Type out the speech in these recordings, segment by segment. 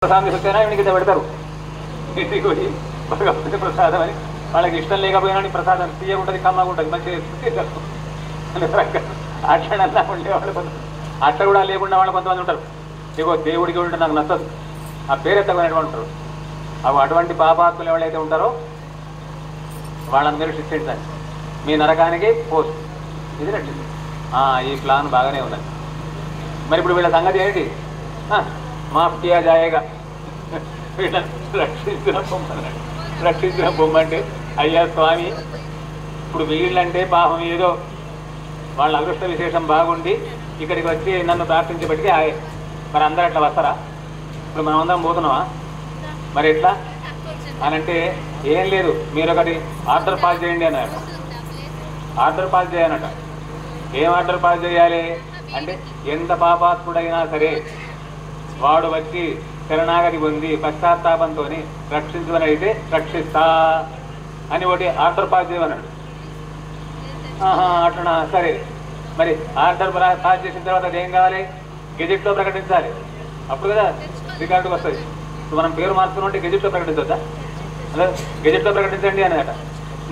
ప్రసాదం తీసుకొచ్చినా వీడికి కింద పెడతారు. ఇంటికి పోయి భగవంతుని ప్రసాదం అని వాళ్ళకి ఇష్టం లేకపోయినా ప్రసాదం తీయకుంటుంది, కమ్మగా ఉంటుంది, మంచిగా అట్లా ఉండేవాళ్ళు కొంత, అట్లా కూడా లేకుండా వాళ్ళు కొంతమంది ఉంటారు. ఇగో దేవుడికి ఉంటే నాకు నచ్చదు, ఆ పేరెత్తమైనటువంటి ఉంటారు. అటువంటి పాపాత్ములు ఎవరైతే ఉంటారో వాళ్ళందరూ శిక్షించండి, మీ నరకానికి పోస్ట్. ఇది రక్షించండి. ఈ ప్లాన్ బాగానే ఉన్నది. మరి ఇప్పుడు వీళ్ళ సంగతి ఏంటి? మాఫ్ కియా జాయేగా, వీళ్ళని రక్షించిన బొమ్మంటే అయ్యా స్వామి, ఇప్పుడు వీళ్ళంటే పాపం ఏదో వాళ్ళ అదృష్ట విశేషం బాగుండి ఇక్కడికి వచ్చి నన్ను ప్రార్థించబట్టికి మరి అందరూ అట్లా వస్తారా? ఇప్పుడు మనం అందరం పోతున్నావా? మరి ఎట్లా అని అంటే ఏం లేదు, మీరు ఒకటి ఆర్డర్ పాస్ చేయండి అన్నట. ఆర్డర్ పాస్ చేయనట. ఏం ఆర్డర్ పాస్ చేయాలి అంటే, ఎంత పాపాత్ముడైనా సరే వాడు వచ్చి శరణాగతి పొంది పశ్చాత్తాపంతో రక్షించమని అయితే రక్షిస్తా అని ఒకటి ఆర్డర్ పాస్ చేయమన్నాడు. అట్లా సరే, మరి ఆర్డర్ పాస్ చేసిన తర్వాత అది ఏం కావాలి? గెజెట్లో ప్రకటించాలి. అప్పుడు కదా రికార్డుకు వస్తుంది. ఇప్పుడు మనం పేరు మార్చుకుని గెజెట్లో ప్రకటించవద్దా? అదే గెజెట్లో ప్రకటించండి అనమాట.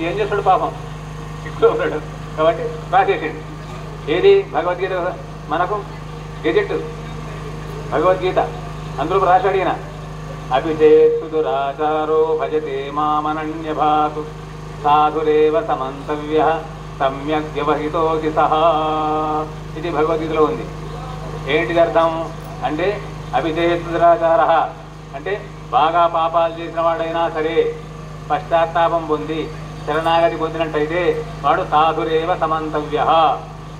ఏం చేస్తాడు పాపం ఇప్పుడు ఉన్నాడు కాబట్టి రాసేసింది. ఏది? భగవద్గీత మనకు గెజెట్ భగవద్గీత, అందులో రాశాడు ఈయన. అభిచేత్తు దురాచారో భజతే మామనన్యభాతు సాధురేవ సమంతవ్య సమ్యక్ వ్యవహితోకి సహా. ఇది భగవద్గీతలో ఉంది. ఏంటిది అర్థం అంటే, అభిచేత్తు దురాచార అంటే బాగా పాపాలు చేసిన వాడైనా సరే పశ్చాత్తాపం పొంది శరణాగతి పొందినట్టయితే వాడు సాధురేవ సమంతవ్య,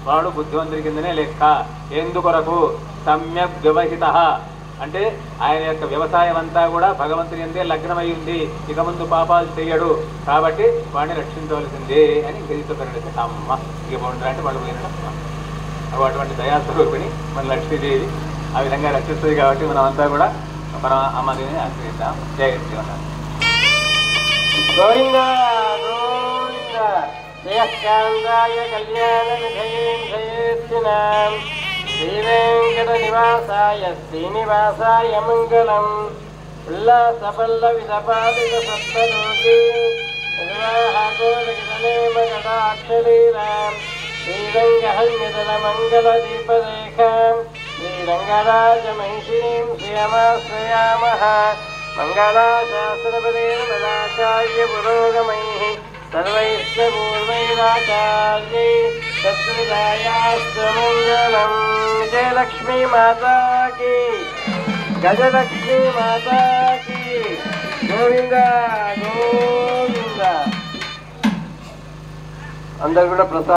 వాడు బుద్ధివంతుడి కిందనే లెక్క. ఎందుకొరకు? సమ్యక్ వ్యవహిత అంటే ఆయన యొక్క వ్యవసాయం అంతా కూడా భగవంతుని అందే లగ్నమై ఉంది, ఇక ముందు పాపాలు చేయడు, కాబట్టి వాడిని రక్షించవలసిందే అని గదితో పెరిగితే అమ్మ ఇక బాగుంటారంటే వాళ్ళు పోయినట్టు. అటువంటి దయాస్వరూపిణి మన లక్ష్మీదేవి ఆ విధంగా రక్షిస్తుంది. కాబట్టి మనం అంతా కూడా మన అమ్మదేవిని ఆశ్రయిద్దాం. జయ శ్రీమన్నారాయణ. గోవింద గోవింద జయస్కాందాయ కళ్యాణ విధయేర్చినాం శ్రీవేంకట నివాసాయ శ్రీనివాసాయ మంగళం. ఉల్లాసపల్లవిదపాదిక సప్తలోకి నిర్వాహకోలికటనేమకటాక్షరీరాం శ్రీరంగహన్యదల మంగళ దీపరేఖాం శ్రీరంగరాజమహిషీం శ్రియమాశ్రయామః. మంగళాశాస్త్రపదేర్మదాచార్య పురోగమైః సర్వైశ్చ పూర్వైరాచార్యై తత్కృతాయాస్తమంగళం. విజయలక్ష్మీ మాతాకి, గజలక్ష్మీ మాతాకి. గోవింద గోవింద. అందరు కూడా ప్రసాద్